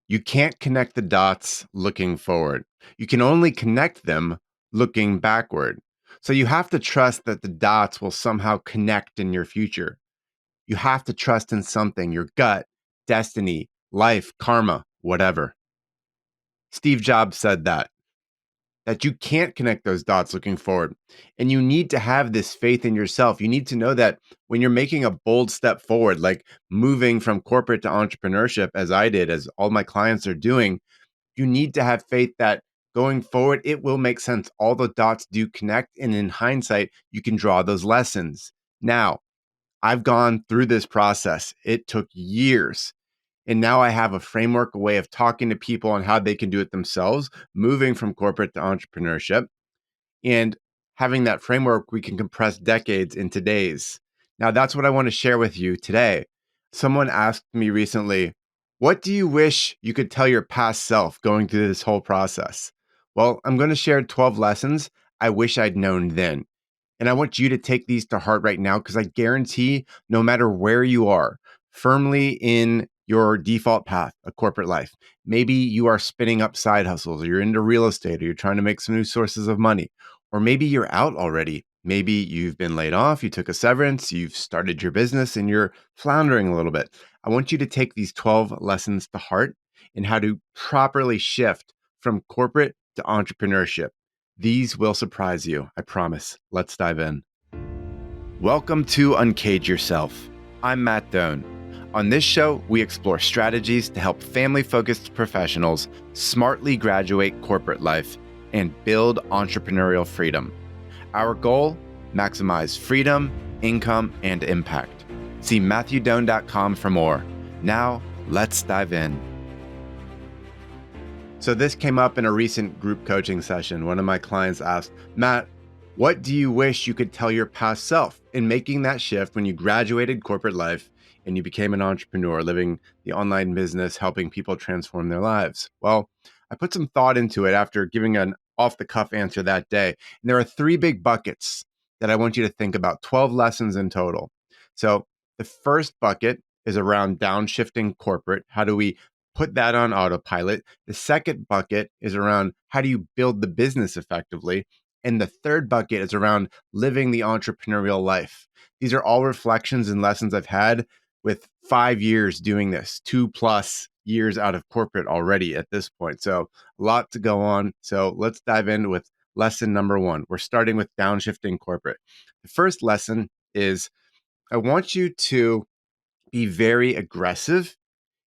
You can't connect the dots looking forward. You can only connect them looking backward. So you have to trust that the dots will somehow connect in your future. You have to trust in something, your gut, destiny, life, karma, whatever. Steve Jobs said that you can't connect those dots looking forward. And you need to have this faith in yourself. You need to know that when you're making a bold step forward, like moving from corporate to entrepreneurship, as I did, as all my clients are doing, you need to have faith that going forward, it will make sense. All the dots do connect. And in hindsight, you can draw those lessons. Now, I've gone through this process. It took years. And now I have a framework, a way of talking to people on how they can do it themselves, moving from corporate to entrepreneurship. And having that framework, we can compress decades into days. Now, that's what I want to share with you today. Someone asked me recently, what do you wish you could tell your past self going through this whole process? Well, I'm going to share 12 lessons I wish I'd known then. And I want you to take these to heart right now because I guarantee no matter where you are, firmly in your default path, a corporate life, maybe you are spinning up side hustles, or you're into real estate, or you're trying to make some new sources of money, or maybe you're out already. Maybe you've been laid off, you took a severance, you've started your business, and you're floundering a little bit. I want you to take these 12 lessons to heart and how to properly shift from corporate to entrepreneurship. These will surprise you, I promise. Let's dive in. Welcome to Uncage Yourself. I'm Matt Doan. On this show, we explore strategies to help family-focused professionals smartly graduate corporate life and build entrepreneurial freedom. Our goal? Maximize freedom, income, and impact. See MatthewDoan.com for more. Now, let's dive in. So this came up in a recent group coaching session. One of my clients asked, Matt, what do you wish you could tell your past self in making that shift when you graduated corporate life and you became an entrepreneur, living the online business, helping people transform their lives? Well, I put some thought into it after giving an off-the-cuff answer that day. And there are three big buckets that I want you to think about, 12 lessons in total. So the first bucket is around downshifting corporate. How do we put that on autopilot? The second bucket is around how do you build the business effectively? And the third bucket is around living the entrepreneurial life. These are all reflections and lessons I've had with 5 years doing this, 2+ years out of corporate already at this point. So a lot to go on. So let's dive in with lesson number one. We're starting with downshifting corporate. The first lesson is I want you to be very aggressive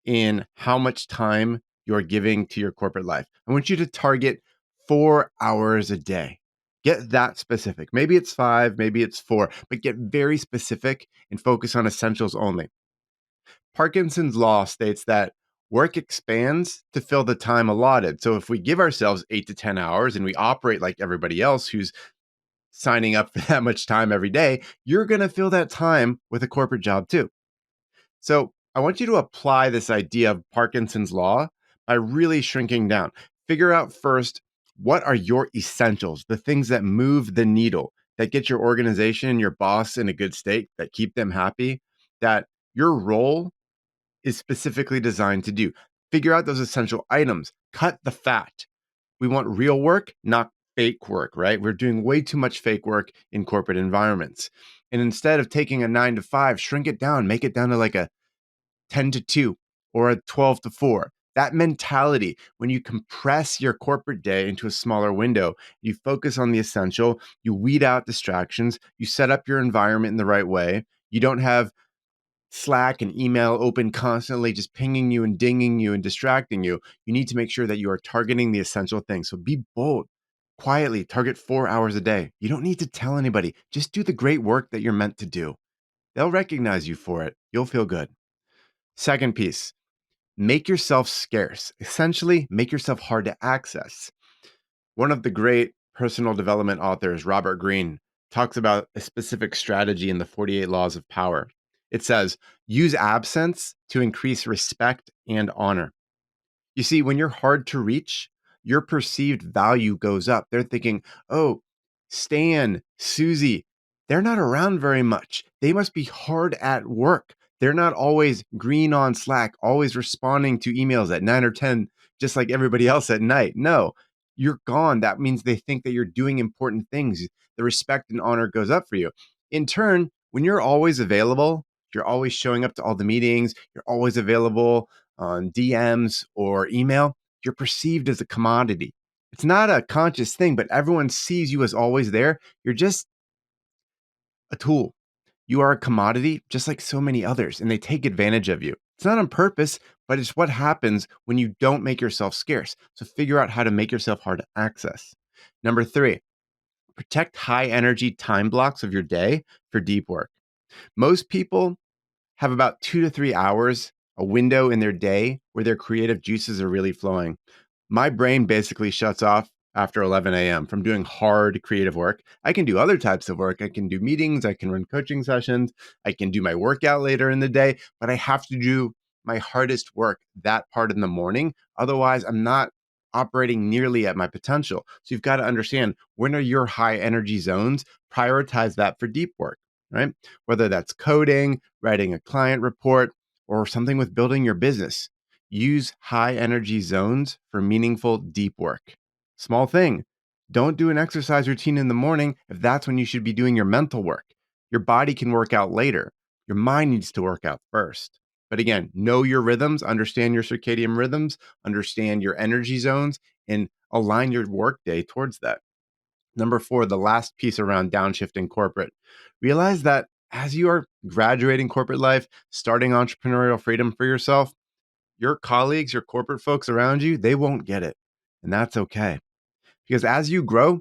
in how much time you're giving to your corporate life. I want you to target 4 hours a day. Get that specific. Maybe it's 5, maybe it's 4, but get very specific and focus on essentials only. Parkinson's law states that work expands to fill the time allotted. So if we give ourselves 8 to 10 hours and we operate like everybody else who's signing up for that much time every day, you're going to fill that time with a corporate job too. So I want you to apply this idea of Parkinson's law by really shrinking down. Figure out first, what are your essentials, the things that move the needle, that get your organization, your boss in a good state, that keep them happy, that your role is specifically designed to do. Figure out those essential items, cut the fat. We want real work, not fake work, right? We're doing way too much fake work in corporate environments. And instead of taking a 9 to 5, shrink it down, make it down to like a 10 to 2 or a 12 to 4. That mentality, when you compress your corporate day into a smaller window, you focus on the essential, you weed out distractions, you set up your environment in the right way. You don't have Slack and email open constantly, just pinging you and dinging you and distracting you. You need to make sure that you are targeting the essential things. So be bold, quietly target 4 hours a day. You don't need to tell anybody. Just do the great work that you're meant to do. They'll recognize you for it. You'll feel good. Second piece, make yourself scarce. Essentially, make yourself hard to access. One of the great personal development authors, Robert Greene, talks about a specific strategy in the 48 Laws of Power. It says, use absence to increase respect and honor. You see, when you're hard to reach, your perceived value goes up. They're thinking, oh, Stan, Susie, they're not around very much. They must be hard at work. They're not always green on Slack, always responding to emails at 9 or 10, just like everybody else at night. No, you're gone. That means they think that you're doing important things. The respect and honor goes up for you. In turn, when you're always available, you're always showing up to all the meetings, you're always available on DMs or email, you're perceived as a commodity. It's not a conscious thing, but everyone sees you as always there. You're just a tool. You are a commodity, just like so many others, and they take advantage of you. It's not on purpose, but it's what happens when you don't make yourself scarce. So figure out how to make yourself hard to access. Number three, protect high energy time blocks of your day for deep work. Most people have about 2 to 3 hours, a window in their day where their creative juices are really flowing. My brain basically shuts off after 11 a.m. from doing hard creative work. I can do other types of work. I can do meetings, I can run coaching sessions, I can do my workout later in the day, but I have to do my hardest work that part in the morning. Otherwise, I'm not operating nearly at my potential. So you've got to understand, when are your high energy zones? Prioritize that for deep work, right? Whether that's coding, writing a client report, or something with building your business. Use high energy zones for meaningful, deep work. Small thing. Don't do an exercise routine in the morning if that's when you should be doing your mental work. Your body can work out later. Your mind needs to work out first. But again, know your rhythms, understand your circadian rhythms, understand your energy zones, and align your workday towards that. Number four, the last piece around downshifting corporate. Realize that as you are graduating corporate life, starting entrepreneurial freedom for yourself, your colleagues, your corporate folks around you, they won't get it. And that's okay. Because as you grow,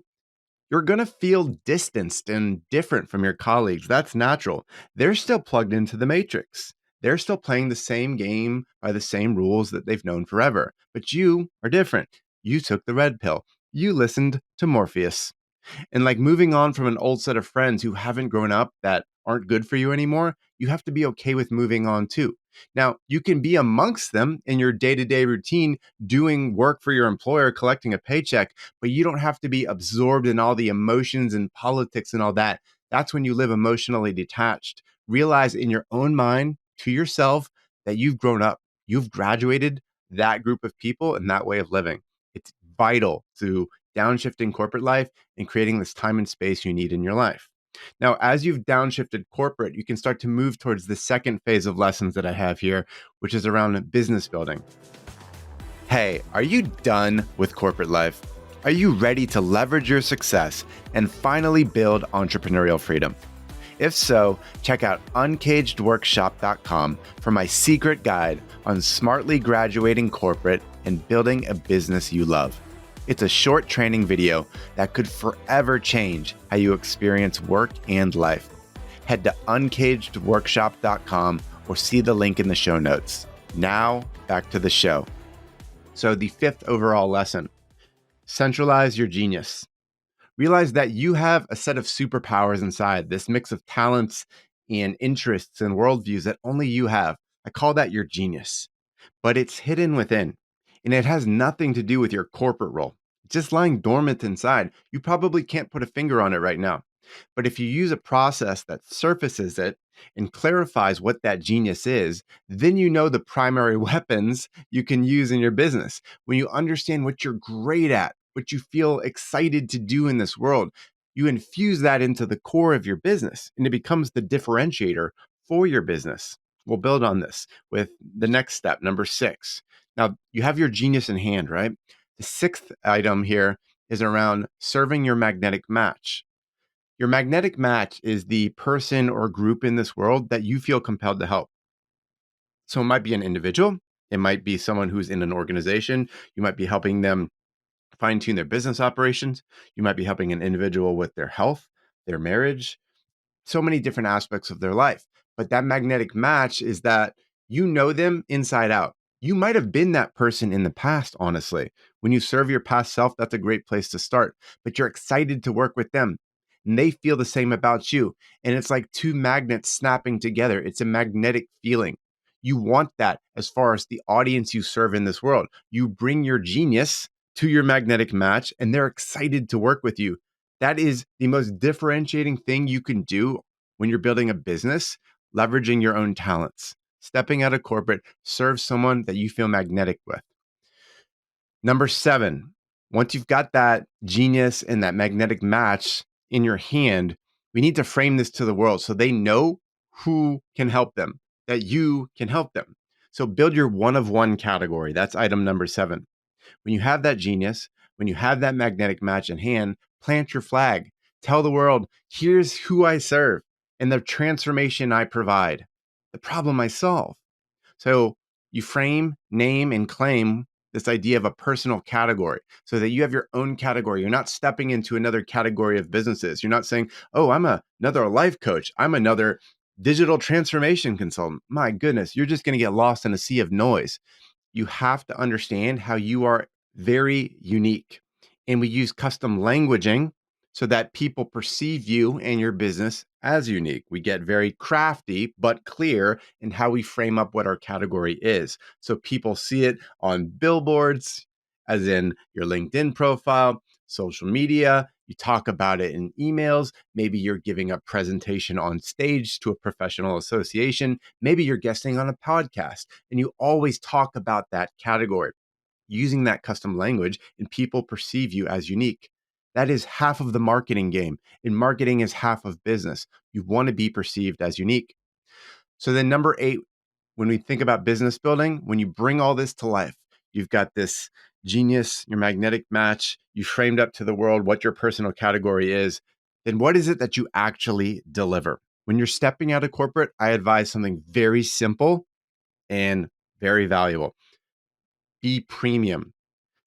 you're going to feel distanced and different from your colleagues. That's natural. They're still plugged into the matrix. They're still playing the same game by the same rules that they've known forever. But you are different. You took the red pill. You listened to Morpheus. And like moving on from an old set of friends who haven't grown up, that aren't good for you anymore, you have to be okay with moving on too. Now, you can be amongst them in your day to day routine, doing work for your employer, collecting a paycheck, but you don't have to be absorbed in all the emotions and politics and all that. That's when you live emotionally detached. Realize in your own mind to yourself that you've grown up, you've graduated that group of people and that way of living. It's vital to downshifting corporate life and creating this time and space you need in your life. Now, as you've downshifted corporate, you can start to move towards the second phase of lessons that I have here, which is around business building. Hey, are you done with corporate life? Are you ready to leverage your success and finally build entrepreneurial freedom? If so, check out uncagedworkshop.com for my secret guide on smartly graduating corporate and building a business you love. It's a short training video that could forever change how you experience work and life. Head to uncagedworkshop.com or see the link in the show notes. Now, back to the show. So the fifth overall lesson, centralize your genius. Realize that you have a set of superpowers inside, this mix of talents and interests and worldviews that only you have. I call that your genius, but it's hidden within. And it has nothing to do with your corporate role. It's just lying dormant inside. You probably can't put a finger on it right now. But if you use a process that surfaces it and clarifies what that genius is, then you know the primary weapons you can use in your business. When you understand what you're great at, what you feel excited to do in this world, you infuse that into the core of your business and it becomes the differentiator for your business. We'll build on this with the next step, number 6. Now, you have your genius in hand, right? The 6th item here is around serving your magnetic match. Your magnetic match is the person or group in this world that you feel compelled to help. So it might be an individual. It might be someone who's in an organization. You might be helping them fine tune their business operations. You might be helping an individual with their health, their marriage, so many different aspects of their life. But that magnetic match is that you know them inside out. You might have been that person in the past, honestly. When you serve your past self, that's a great place to start. But you're excited to work with them. And they feel the same about you. And it's like two magnets snapping together. It's a magnetic feeling. You want that as far as the audience you serve in this world. You bring your genius to your magnetic match, and they're excited to work with you. That is the most differentiating thing you can do when you're building a business. leveraging your own talents. Stepping out of corporate serves someone that you feel magnetic with. Number 7, once you've got that genius and that magnetic match in your hand, we need to frame this to the world so they know who can help them, that you can help them. So build your one of one category. That's item number 7. When you have that genius, when you have that magnetic match in hand, plant your flag. Tell the world, here's who I serve and the transformation I provide, the problem I solve. So you frame, name, and claim this idea of a personal category so that you have your own category. You're not stepping into another category of businesses. You're not saying, oh, I'm another life coach. I'm another digital transformation consultant. My goodness, you're just going to get lost in a sea of noise. You have to understand how you are very unique. And we use custom languaging so that people perceive you and your business as unique. We get very crafty but clear in how we frame up what our category is. So people see it on billboards, as in your LinkedIn profile, social media. You talk about it in emails. Maybe you're giving a presentation on stage to a professional association. Maybe you're guesting on a podcast, and you always talk about that category using that custom language, and people perceive you as unique. That is half of the marketing game, and marketing is half of business. You want to be perceived as unique. So then number 8, when we think about business building, when you bring all this to life, you've got this genius, your magnetic match, you framed up to the world what your personal category is, then what is it that you actually deliver? When you're stepping out of corporate, I advise something very simple and very valuable. Be premium.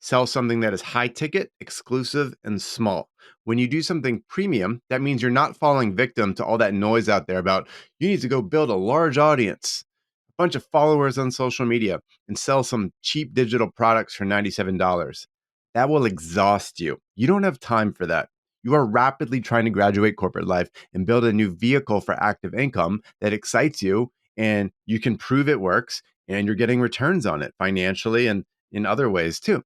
Sell something that is high ticket, exclusive, and small. When you do something premium, that means you're not falling victim to all that noise out there about you need to go build a large audience, a bunch of followers on social media, and sell some cheap digital products for $97. That will exhaust you. You don't have time for that. You are rapidly trying to graduate corporate life and build a new vehicle for active income that excites you, and you can prove it works, and you're getting returns on it financially and in other ways too.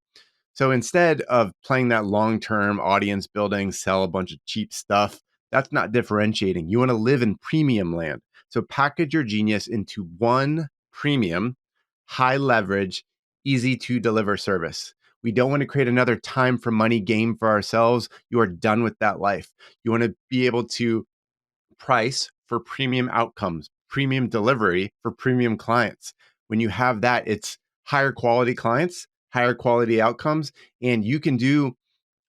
So instead of playing that long-term audience building, sell a bunch of cheap stuff, that's not differentiating. You want to live in premium land. So package your genius into one premium, high leverage, easy to deliver service. We don't want to create another time for money game for ourselves. You are done with that life. You want to be able to price for premium outcomes, premium delivery for premium clients. When you have that, it's higher quality clients, higher quality outcomes, and you can do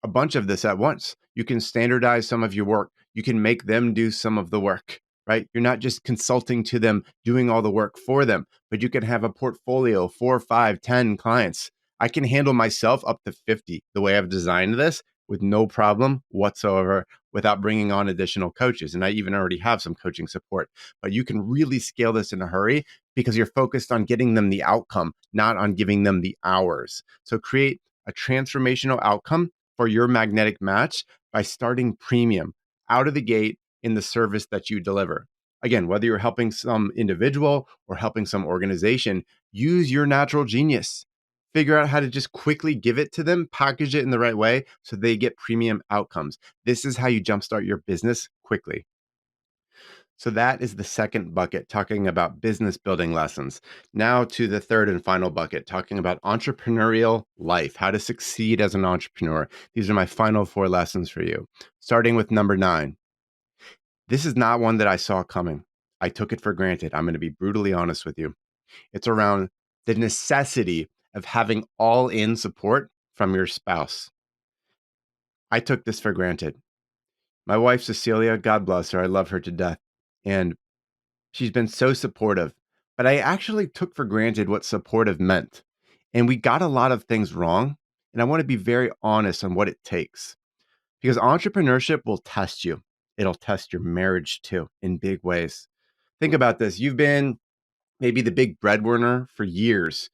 a bunch of this at once. You can standardize some of your work. You can make them do some of the work, right? You're not just consulting to them, doing all the work for them, but you can have a portfolio, 4, 5, 10 clients. I can handle myself up to 50 the way I've designed this with no problem whatsoever without bringing on additional coaches. And I even already have some coaching support, but you can really scale this in a hurry because you're focused on getting them the outcome, not on giving them the hours. So create a transformational outcome for your magnetic match by starting premium out of the gate in the service that you deliver. Again, whether you're helping some individual or helping some organization, use your natural genius. Figure out how to just quickly give it to them, package it in the right way so they get premium outcomes. This is how you jumpstart your business quickly. So that is the second bucket, talking about business building lessons. Now to the third and final bucket, talking about entrepreneurial life, how to succeed as an entrepreneur. These are my final 4 lessons for you. Starting with number 9. This is not one that I saw coming. I took it for granted. I'm going to be brutally honest with you. It's around the necessity of having all-in support from your spouse. I took this for granted. My wife, Cecilia, God bless her, I love her to death. And she's been so supportive, but I actually took for granted what supportive meant. And we got a lot of things wrong. And I want to be very honest on what it takes because entrepreneurship will test you. It'll test your marriage too in big ways. Think about this. You've been maybe the big breadwinner for years,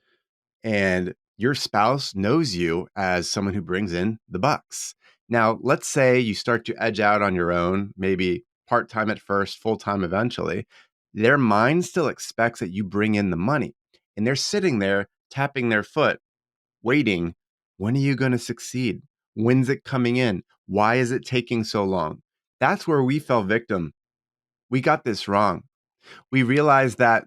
and your spouse knows you as someone who brings in the bucks. Now, let's say you start to edge out on your own, maybe part-time at first, full-time eventually. Their mind still expects that you bring in the money, and they're sitting there tapping their foot, waiting. When are you going to succeed? When's it coming in? Why is it taking so long? That's where we fell victim. We got this wrong. We realized that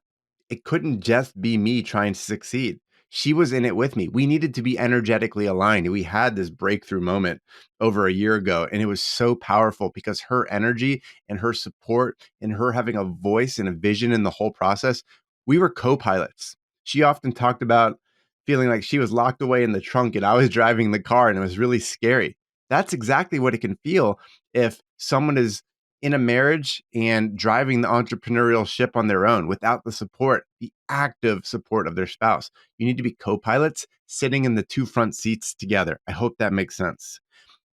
it couldn't just be me trying to succeed. She was in it with me. We needed to be energetically aligned. We had this breakthrough moment over a year ago, and it was so powerful because her energy and her support and her having a voice and a vision in the whole process, we were co pilots. She often talked about feeling like she was locked away in the trunk and I was driving the car, and it was really scary. That's exactly what it can feel if someone is in a marriage and driving the entrepreneurial ship on their own without the support, the active support of their spouse. You need to be co pilots sitting in the two front seats together. I hope that makes sense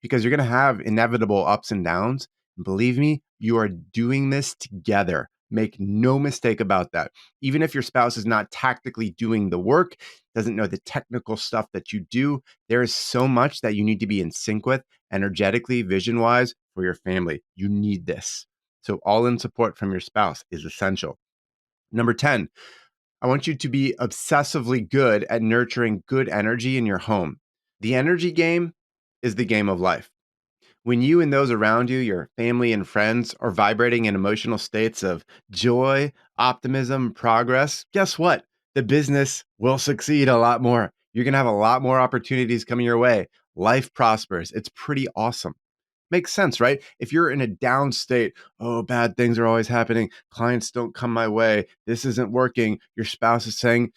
because you're going to have inevitable ups and downs. And believe me, you are doing this together. Make no mistake about that. Even if your spouse is not tactically doing the work, doesn't know the technical stuff that you do, there is so much that you need to be in sync with energetically, vision wise for your family. You need this. So, all in support from your spouse is essential. Number 10, I want you to be obsessively good at nurturing good energy in your home. The energy game is the game of life. When you and those around you, your family and friends, are vibrating in emotional states of joy, optimism, progress, guess what? The business will succeed a lot more. You're going to have a lot more opportunities coming your way. Life prospers. It's pretty awesome. Makes sense, right? If you're in a down state, oh, bad things are always happening. Clients don't come my way. This isn't working. Your spouse is saying,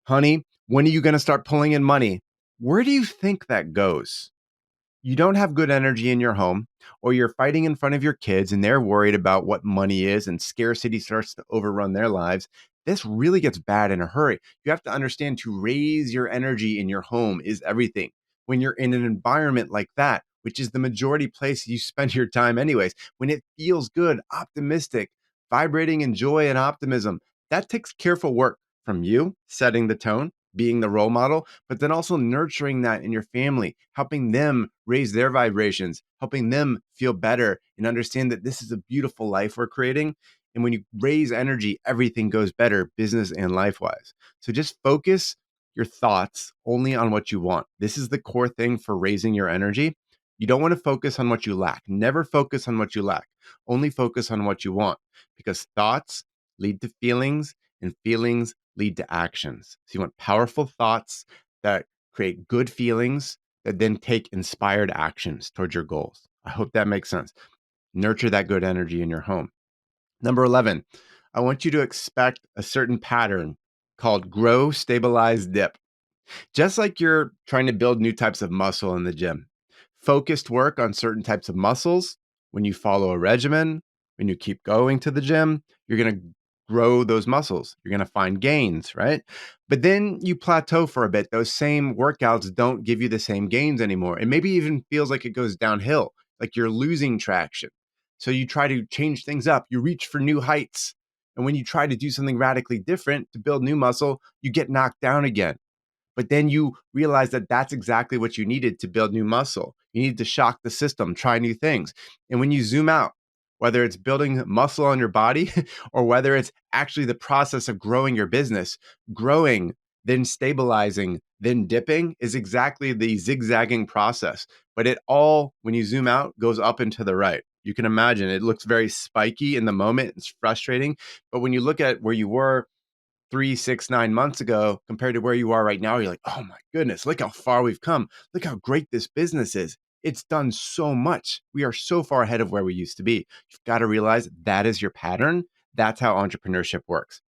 honey, when are you going to start pulling in money? Where do you think that goes? You don't have good energy in your home, or you're fighting in front of your kids and they're worried about what money is and scarcity starts to overrun their lives, this really gets bad in a hurry. You have to understand to raise your energy in your home is everything. When you're in an environment like that, which is the majority place you spend your time anyways, when it feels good, optimistic, vibrating in joy and optimism, that takes careful work from you setting the tone, being the role model, but then also nurturing that in your family, helping them raise their vibrations, helping them feel better and understand that this is a beautiful life we're creating. And when you raise energy, everything goes better, business and life wise. So just focus your thoughts only on what you want. This is the core thing for raising your energy. You don't want to focus on what you lack. Never focus on what you lack. Only focus on what you want because thoughts lead to feelings and feelings lead to actions. So you want powerful thoughts that create good feelings that then take inspired actions towards your goals. I hope that makes sense. Nurture that good energy in your home. Number 11, I want you to expect a certain pattern called grow, stabilize, dip. Just like you're trying to build new types of muscle in the gym, focused work on certain types of muscles, when you follow a regimen, when you keep going to the gym, you're going to grow those muscles. You're going to find gains, right? But then you plateau for a bit. Those same workouts don't give you the same gains anymore. And maybe even feels like it goes downhill, like you're losing traction. So you try to change things up. You reach for new heights. And when you try to do something radically different to build new muscle, you get knocked down again. But then you realize that that's exactly what you needed to build new muscle. You need to shock the system, try new things. And when you zoom out, whether it's building muscle on your body or whether it's actually the process of growing your business, growing, then stabilizing, then dipping is exactly the zigzagging process. But it all, when you zoom out, goes up and to the right. You can imagine it looks very spiky in the moment. It's frustrating. But when you look at where you were 3, 6, 9 months ago compared to where you are right now, you're like, oh my goodness, look how far we've come. Look how great this business is. It's done so much. We are so far ahead of where we used to be. You've got to realize that is your pattern. That's how entrepreneurship works.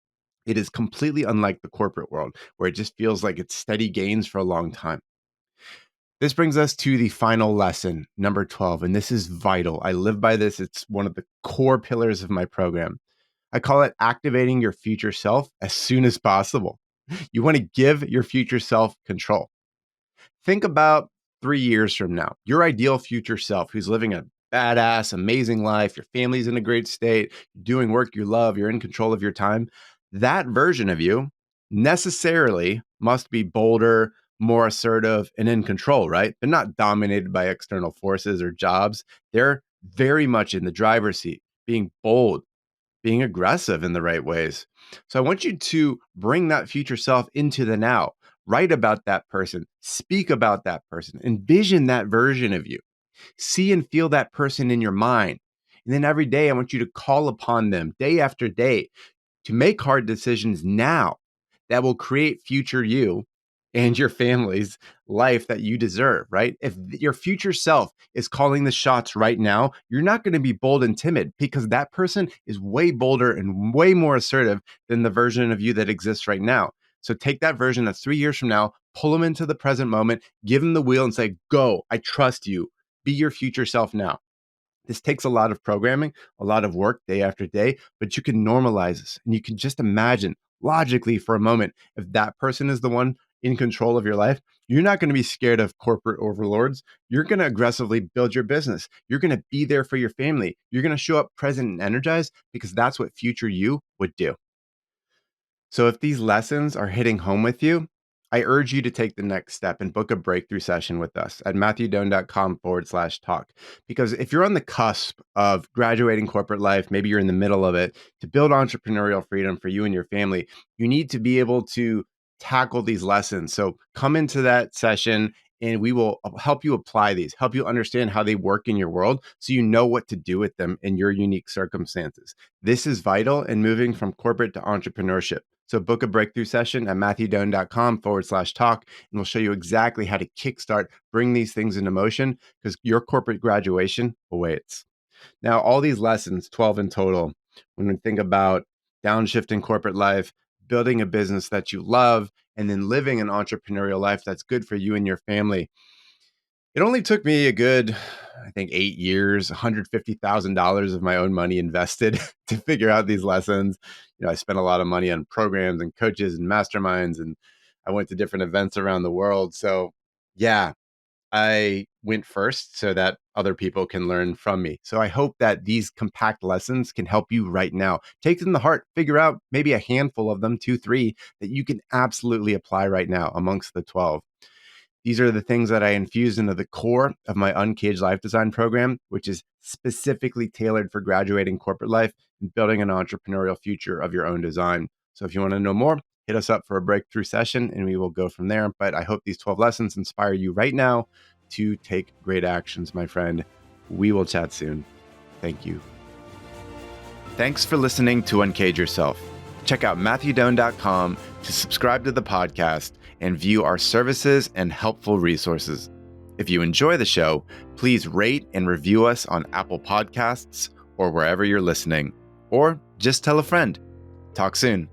It is completely unlike the corporate world where it just feels like it's steady gains for a long time. This brings us to the final lesson, number 12, and this is vital. I live by this. It's one of the core pillars of my program. I call it activating your future self as soon as possible. You want to give your future self control. Think about 3 years from now, your ideal future self who's living a badass, amazing life, your family's in a great state, you're doing work you love, you're in control of your time. That version of you necessarily must be bolder, more assertive, and in control, right? They're not dominated by external forces or jobs. They're very much in the driver's seat, being bold, being aggressive in the right ways. So I want you to bring that future self into the now. Write about that person, speak about that person, envision that version of you. See and feel that person in your mind. And then every day, I want you to call upon them day after day. to make hard decisions now that will create future you and your family's life that you deserve, right? If your future self is calling the shots right now, you're not going to be bold and timid because that person is way bolder and way more assertive than the version of you that exists right now. So take that version of 3 years from now, pull them into the present moment, give them the wheel and say, go, I trust you. Be your future self now. This takes a lot of programming, a lot of work day after day, but you can normalize this and you can just imagine logically for a moment, if that person is the one in control of your life, you're not going to be scared of corporate overlords. You're going to aggressively build your business. You're going to be there for your family. You're going to show up present and energized because that's what future you would do. So if these lessons are hitting home with you, I urge you to take the next step and book a breakthrough session with us at matthewdoan.com/talk. Because if you're on the cusp of graduating corporate life, maybe you're in the middle of it, to build entrepreneurial freedom for you and your family, you need to be able to tackle these lessons. So come into that session and we will help you apply these, help you understand how they work in your world so you know what to do with them in your unique circumstances. This is vital in moving from corporate to entrepreneurship. So book a breakthrough session at matthewdoan.com/talk, and we'll show you exactly how to kickstart, bring these things into motion because your corporate graduation awaits. Now, all these lessons, 12 in total, when we think about downshifting corporate life, building a business that you love, and then living an entrepreneurial life that's good for you and your family. It only took me a good, I think, 8 years, $150,000 of my own money invested to figure out these lessons. I spent a lot of money on programs and coaches and masterminds, and I went to different events around the world. So, yeah, I went first so that other people can learn from me. So I hope that these compact lessons can help you right now. Take them to heart, figure out maybe a handful of them, 2, 3, that you can absolutely apply right now amongst the 12. These are the things that I infused into the core of my Uncaged Life Design program, which is specifically tailored for graduating corporate life and building an entrepreneurial future of your own design. So if you want to know more, hit us up for a breakthrough session and we will go from there. But I hope these 12 lessons inspire you right now to take great actions, my friend. We will chat soon. Thank you. Thanks for listening to Uncage Yourself. Check out matthewdoan.com to subscribe to the podcast and view our services and helpful resources. If you enjoy the show, please rate and review us on Apple Podcasts or wherever you're listening, or just tell a friend. Talk soon.